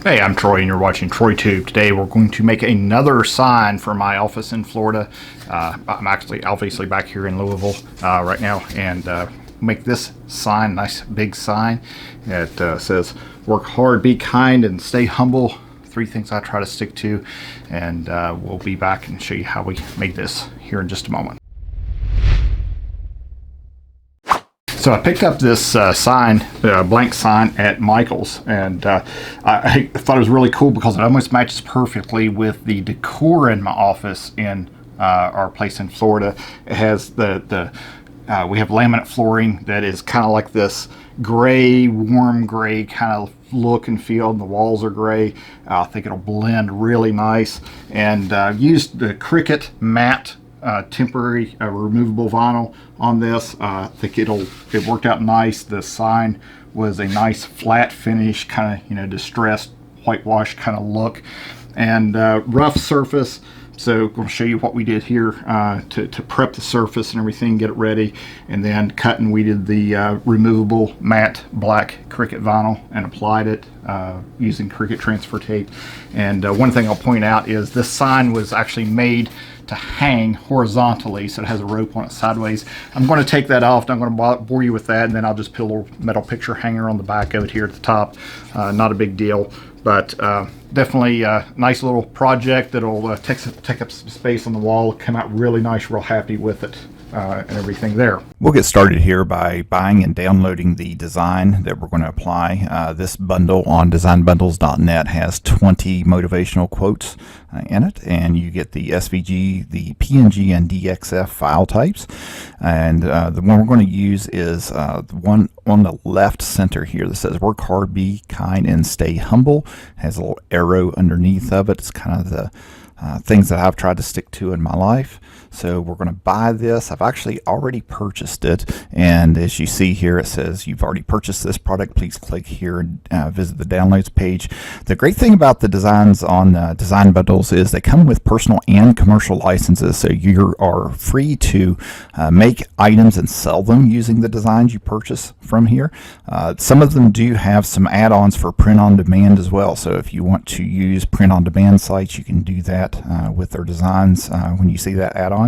Hey, I'm Troy and you're watching TroyTube. Today we're going to make another sign for my office in Florida. I'm actually obviously back here in Louisville right now, and make this sign, nice big sign. It says, work hard, be kind, and stay humble. 3 things I try to stick to, and we'll be back and show you how we make this here in just a moment. So I picked up this sign, blank sign at Michael's, and I thought it was really cool because it almost matches perfectly with the decor in my office in our place in Florida. It has we have laminate flooring that is kind of like this gray, warm gray kind of look and feel, and the walls are gray. I think it'll blend really nice, and used the Cricut matte temporary removable vinyl on this. I think it worked out nice. The sign was a nice flat finish, kind of distressed whitewash kind of look, and rough surface. So I'm going to show you what we did here to prep the surface and everything, get it ready, and then cut and weeded the removable matte black Cricut vinyl and applied it using Cricut transfer tape. And one thing I'll point out is this sign was actually made to hang horizontally, so it has a rope on it sideways. I'm going to take that off. I'm going to bore you with that, and then I'll just put a little metal picture hanger on the back of it here at the top. Not a big deal, but definitely a nice little project that'll take up some space on the wall. Come out really nice, real happy with it. And everything there. We'll get started here by buying and downloading the design that we're going to apply. This bundle on designbundles.net has 20 motivational quotes in it, and you get the SVG, the PNG, and DXF file types. And the one we're going to use is the one on the left center here that says work hard, be kind, and stay humble. It has a little arrow underneath of it. It's kind of the things that I've tried to stick to in my life. So we're going to buy this. I've actually already purchased it, and as you see here, it says you've already purchased this product. Please click here and visit the downloads page. The great thing about the designs on Design Bundles is they come with personal and commercial licenses, so you are free to make items and sell them using the designs you purchase from here. Some of them do have some add-ons for print on demand as well, so if you want to use print on demand sites, you can do that with their designs when you see that add-on.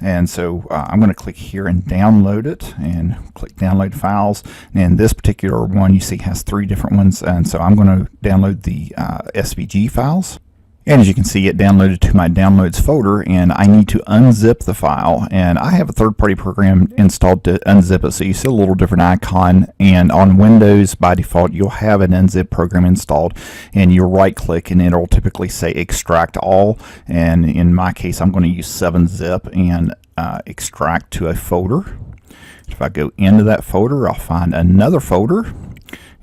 And so I'm going to click here and download it, and click download files. And this particular one you see has 3 different ones, and so I'm going to download the SVG files. And as you can see, it downloaded to my downloads folder, and I need to unzip the file. And I have a third-party program installed to unzip it, so you see a little different icon. And on Windows, by default, you'll have an unzip program installed, and you'll right-click, and it'll typically say extract all. And in my case, I'm going to use 7-zip and extract to a folder. If I go into that folder, I'll find another folder,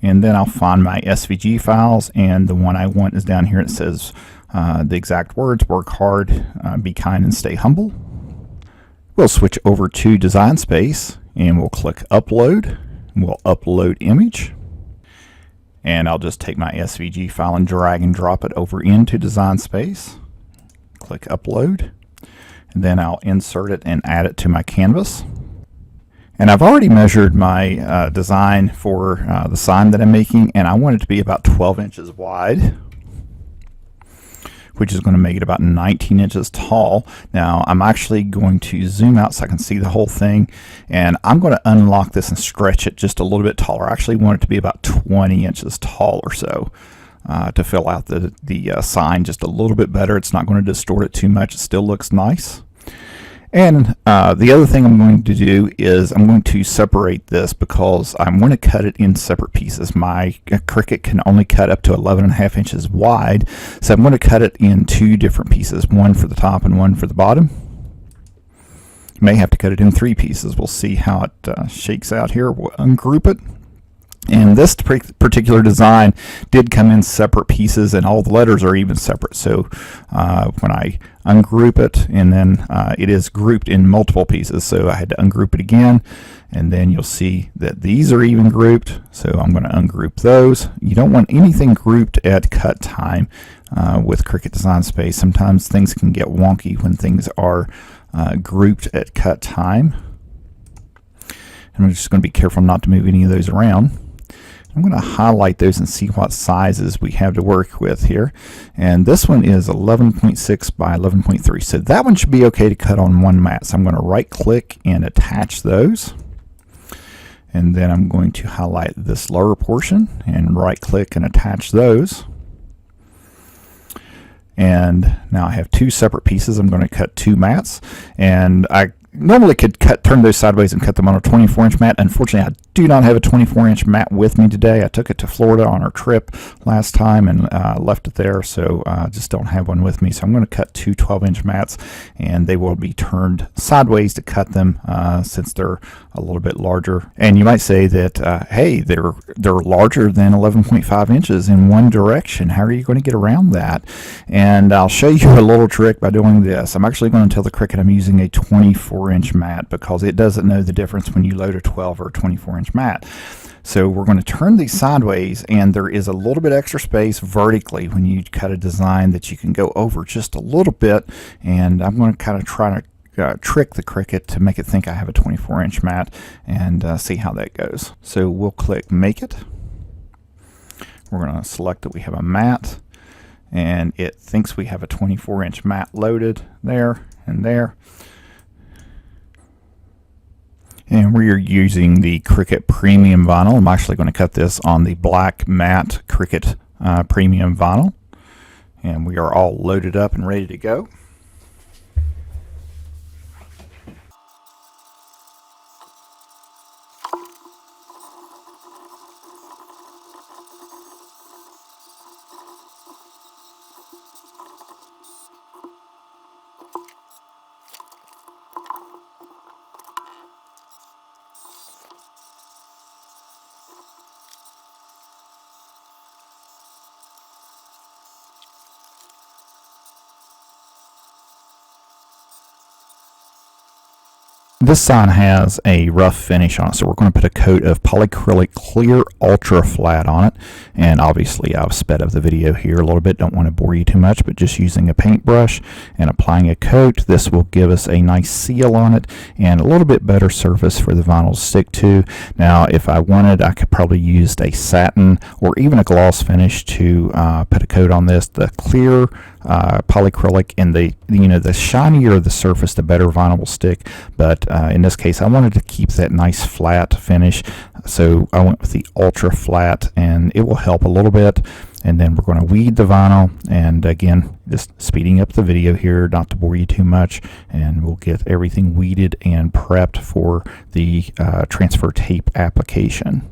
and then I'll find my SVG files, and the one I want is down here. It says the exact words, work hard, be kind, and stay humble. We'll switch over to Design Space, and we'll click Upload. We'll upload image, and I'll just take my SVG file and drag and drop it over into Design Space. Click Upload, and then I'll insert it and add it to my canvas. And I've already measured my design for the sign that I'm making, and I want it to be about 12 inches wide, which is going to make it about 19 inches tall. Now I'm actually going to zoom out so I can see the whole thing, and I'm going to unlock this and stretch it just a little bit taller. I actually want it to be about 20 inches tall or so to fill out the sign just a little bit better. It's not going to distort it too much. It still looks nice. And the other thing I'm going to do is I'm going to separate this because I'm going to cut it in separate pieces. My Cricut can only cut up to 11.5 inches wide, so I'm going to cut it in 2 different pieces, one for the top and one for the bottom. You may have to cut it in 3 pieces. We'll see how it shakes out here. We'll ungroup it. And this particular design did come in separate pieces, and all the letters are even separate. So when I ungroup it, and then it is grouped in multiple pieces, so I had to ungroup it again, and then you'll see that these are even grouped, so I'm going to ungroup those. You don't want anything grouped at cut time with Cricut Design Space. Sometimes things can get wonky when things are grouped at cut time. I'm just going to be careful not to move any of those around. I'm going to highlight those and see what sizes we have to work with here. And this one is 11.6 by 11.3. So that one should be okay to cut on one mat. So I'm going to right click and attach those. And then I'm going to highlight this lower portion and right click and attach those. And now I have two separate pieces. I'm going to cut two mats, and I normally could turn those sideways and cut them on a 24-inch mat. Unfortunately, I do not have a 24-inch mat with me today. I took it to Florida on our trip last time and left it there, so I just don't have one with me. So I'm going to cut two 12-inch mats, and they will be turned sideways to cut them since they're a little bit larger. And you might say that, hey, they're larger than 11.5 inches in one direction. How are you going to get around that? And I'll show you a little trick by doing this. I'm actually going to tell the Cricut I'm using a 24-inch mat because it doesn't know the difference when you load a 12 or a 24-inch mat. So we're going to turn these sideways, and there is a little bit extra space vertically when you cut a design that you can go over just a little bit, and I'm going to kind of try to trick the Cricut to make it think I have a 24-inch mat and see how that goes. So we'll click Make It. We're going to select that we have a mat, and it thinks we have a 24-inch mat loaded there and there. And we're using the Cricut Premium Vinyl. I'm actually going to cut this on the black matte Cricut Premium Vinyl. And we are all loaded up and ready to go. This sign has a rough finish on it, so we're going to put a coat of polyacrylic clear ultra flat on it. And obviously I've sped up the video here a little bit, don't want to bore you too much, but just using a paintbrush and applying a coat, this will give us a nice seal on it and a little bit better surface for the vinyl to stick to. Now if I wanted, I could probably use a satin or even a gloss finish to put a coat on this. The clear polyacrylic, and the shinier the surface, the better vinyl will stick. But in this case, I wanted to keep that nice flat finish, so I went with the ultra flat, and it will help a little bit. And then we're going to weed the vinyl, and again, just speeding up the video here not to bore you too much, and we'll get everything weeded and prepped for the transfer tape application.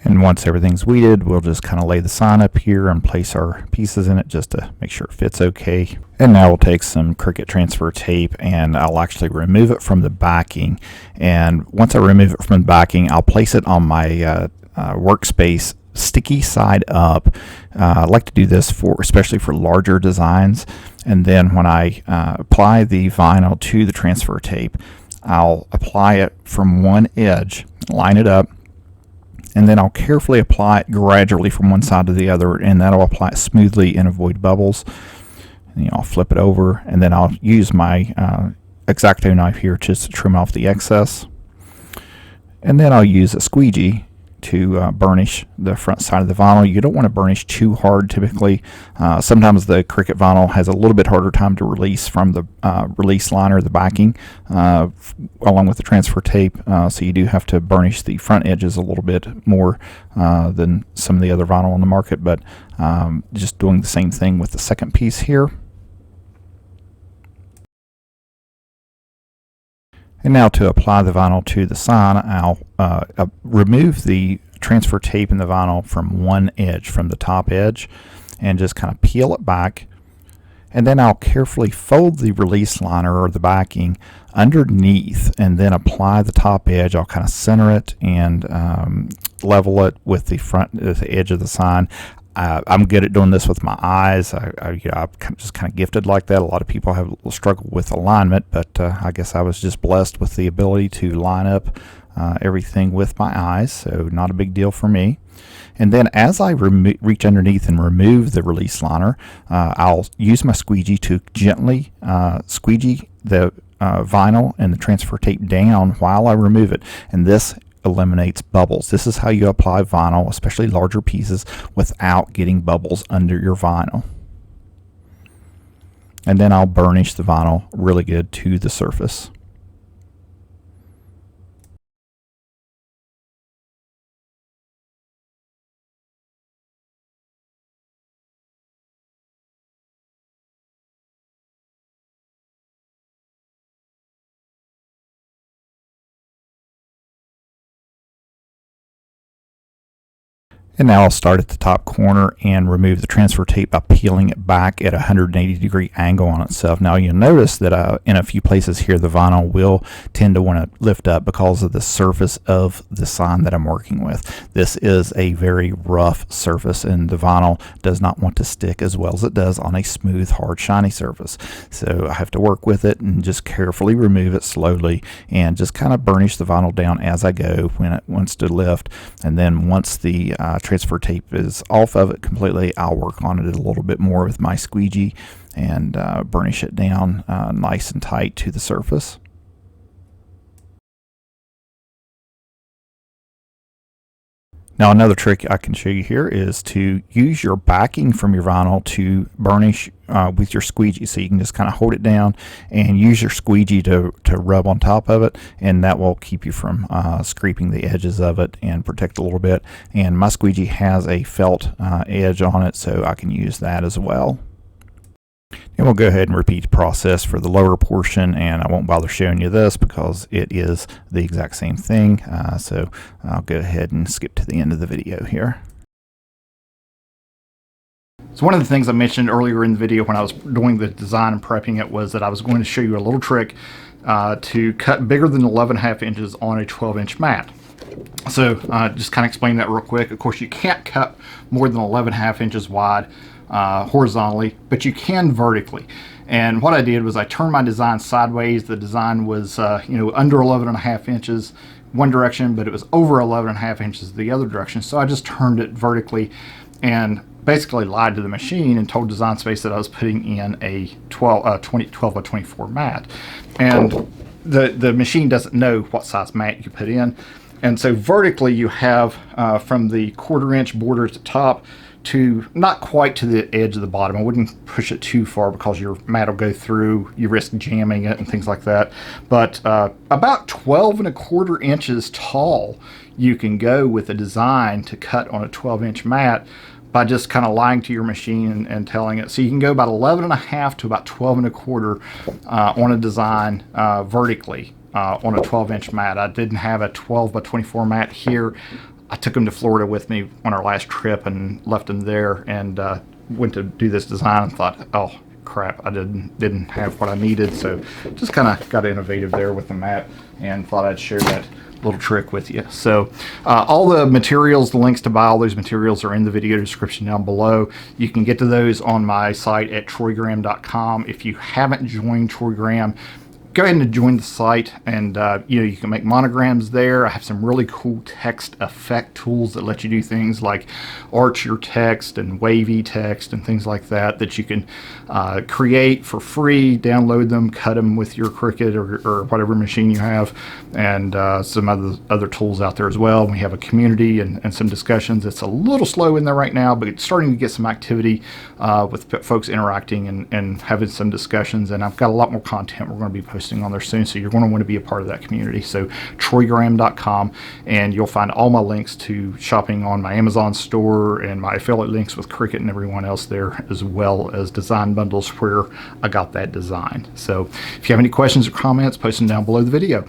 And once everything's weeded, we'll just kind of lay the sign up here and place our pieces in it just to make sure it fits okay. And now we'll take some Cricut transfer tape, and I'll actually remove it from the backing. And once I remove it from the backing, I'll place it on my workspace sticky side up. I like to do this especially for larger designs. And then when I apply the vinyl to the transfer tape, I'll apply it from one edge, line it up, and then I'll carefully apply it gradually from one side to the other, and that'll apply it smoothly and avoid bubbles. And, I'll flip it over, and then I'll use my X-Acto knife here just to trim off the excess. And then I'll use a squeegee to burnish the front side of the vinyl. You don't want to burnish too hard typically. Sometimes the Cricut vinyl has a little bit harder time to release from the release liner, the backing, along with the transfer tape, so you do have to burnish the front edges a little bit more than some of the other vinyl on the market, but just doing the same thing with the second piece here. And now to apply the vinyl to the sign, I'll remove the transfer tape in the vinyl from one edge, from the top edge, and just kind of peel it back. And then I'll carefully fold the release liner or the backing underneath, and then apply the top edge. I'll kind of center it and level it with the edge of the sign. I'm good at doing this with my eyes. I'm just kind of gifted like that. A lot of people have a struggle with alignment, but I guess I was just blessed with the ability to line up everything with my eyes, so not a big deal for me. And then as I reach underneath and remove the release liner, I'll use my squeegee to gently squeegee the vinyl and the transfer tape down while I remove it. And this eliminates bubbles. This is how you apply vinyl, especially larger pieces, without getting bubbles under your vinyl. And then I'll burnish the vinyl really good to the surface. And now I'll start at the top corner and remove the transfer tape by peeling it back at a 180-degree angle on itself. Now you'll notice that in a few places here the vinyl will tend to want to lift up because of the surface of the sign that I'm working with. This is a very rough surface and the vinyl does not want to stick as well as it does on a smooth, hard, shiny surface. So I have to work with it and just carefully remove it slowly and just kind of burnish the vinyl down as I go when it wants to lift. And then once the transfer tape is off of it completely, I'll work on it a little bit more with my squeegee and burnish it down nice and tight to the surface. Now another trick I can show you here is to use your backing from your vinyl to burnish with your squeegee. So you can just kind of hold it down and use your squeegee to rub on top of it, and that will keep you from scraping the edges of it and protect a little bit. And my squeegee has a felt edge on it, so I can use that as well. And we'll go ahead and repeat the process for the lower portion, and I won't bother showing you this because it is the exact same thing. So I'll go ahead and skip to the end of the video here. So one of the things I mentioned earlier in the video when I was doing the design and prepping it was that I was going to show you a little trick to cut bigger than 11.5 inches on a 12-inch mat. So just kind of explain that real quick. Of course, you can't cut more than 11.5 inches wide horizontally, but you can vertically. And what I did was I turned my design sideways. The design was under 11.5 inches one direction, but it was over 11.5 inches the other direction. So I just turned it vertically and basically lied to the machine and told Design Space that I was putting in a 12 by 24 mat. And the machine doesn't know what size mat you put in. And so vertically you have from the 1/4 inch border at the top to not quite to the edge of the bottom. I wouldn't push it too far because your mat will go through, you risk jamming it and things like that. But about 12.25 inches tall you can go with a design to cut on a 12-inch mat by just kind of lying to your machine and telling it. So you can go about 11.5 to about 12.25 on a design vertically on a 12-inch mat. I didn't have a 12 by 24 mat here. I took them to Florida with me on our last trip and left them there, and went to do this design and thought, oh crap, I didn't have what I needed. So just kind of got innovative there with the mat and thought I'd share that little trick with you. So all the materials, the links to buy all those materials are in the video description down below. You can get to those on my site at troygram.com. If you haven't joined TroyGram, go ahead and join the site, and you can make monograms there. I have some really cool text effect tools that let you do things like arch your text and wavy text and things like that you can create for free, download them, cut them with your Cricut or whatever machine you have, and some other tools out there as well. We have a community and some discussions. It's a little slow in there right now, but it's starting to get some activity with folks interacting and having some discussions, and I've got a lot more content we're going to be posting on there soon, so you're going to want to be a part of that community. So troygram.com, and you'll find all my links to shopping on my Amazon store and my affiliate links with Cricut and everyone else there, as well as design bundles where I got that design. So if you have any questions or comments, post them down below the video.